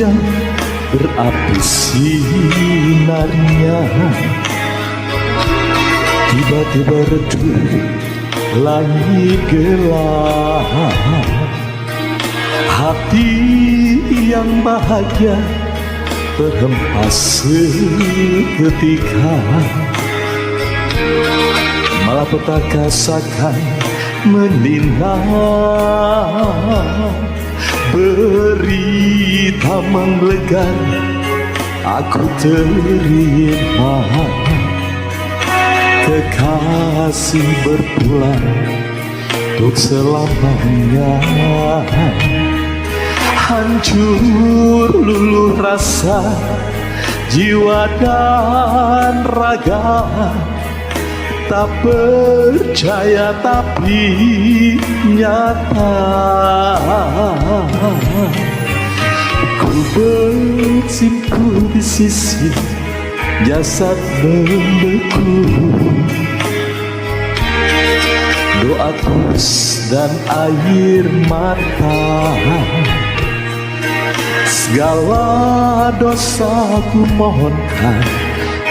yang berapi sinarnya tiba-tiba redup langit gelap. Hati yang bahagia terhempas seketika, malapetaka seakan menina. Berita menggelegar, aku terima. Kekasih berpulang untuk selamanya. Hancur luluh rasa jiwa dan raga, tak percaya tapi nyata. Ku bersimpuh di sisi jasad membeku, doa tulus dan air mata. Segala dosa ku mohonkan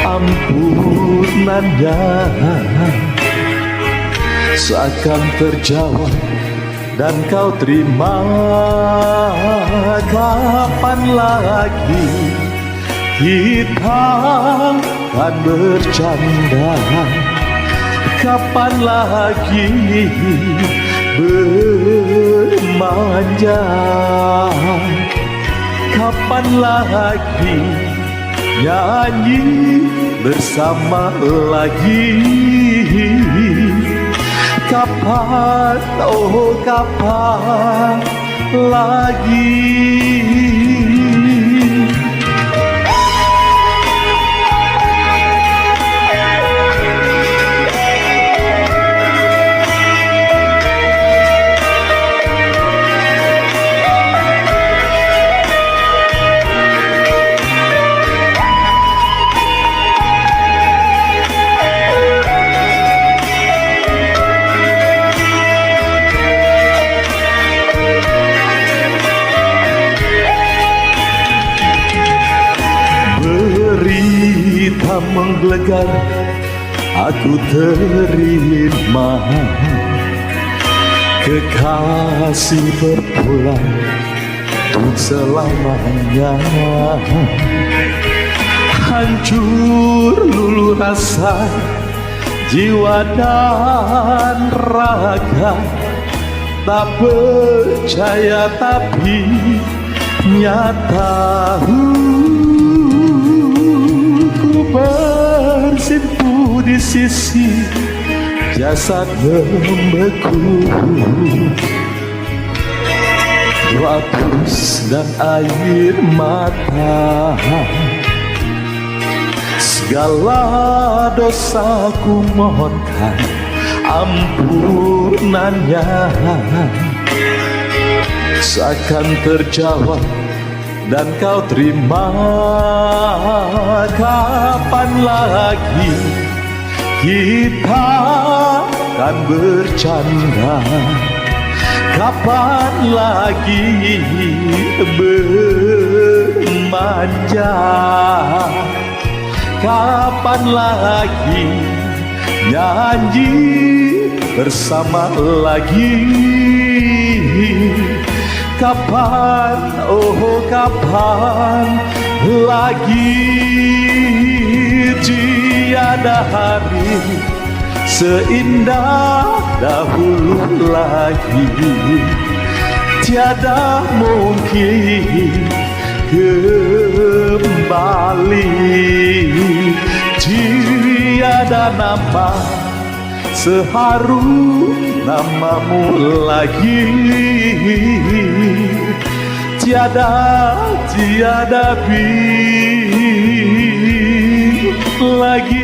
ampunannya, seakan terjawab dan kau terima. Kapan lagi kita akan bercanda? Kapan lagi bermanja? Kapan lagi nyanyi bersama lagi? Kapan, oh kapan lagi? Berita menggelegar, aku terima. Kekasih berpulang untuk selamanya. Hancur luluh rasa jiwa dan raga, tak percaya tapi nyata. Bersimpuh di sisi jasad membeku, doa tulus dan air mata. Segala dosaku mohonkan ampunannya, seakan terjawab dan kau terima. Kapan lagi kita akan bercanda? Kapan lagi bermanja? Kapan lagi nyanyi bersama lagi? Kapan, oh kapan lagi? Tiada hari seindah dahulu lagi, tiada mungkin kembali. Tiada nama seharum namamu lagi, tiada lagi.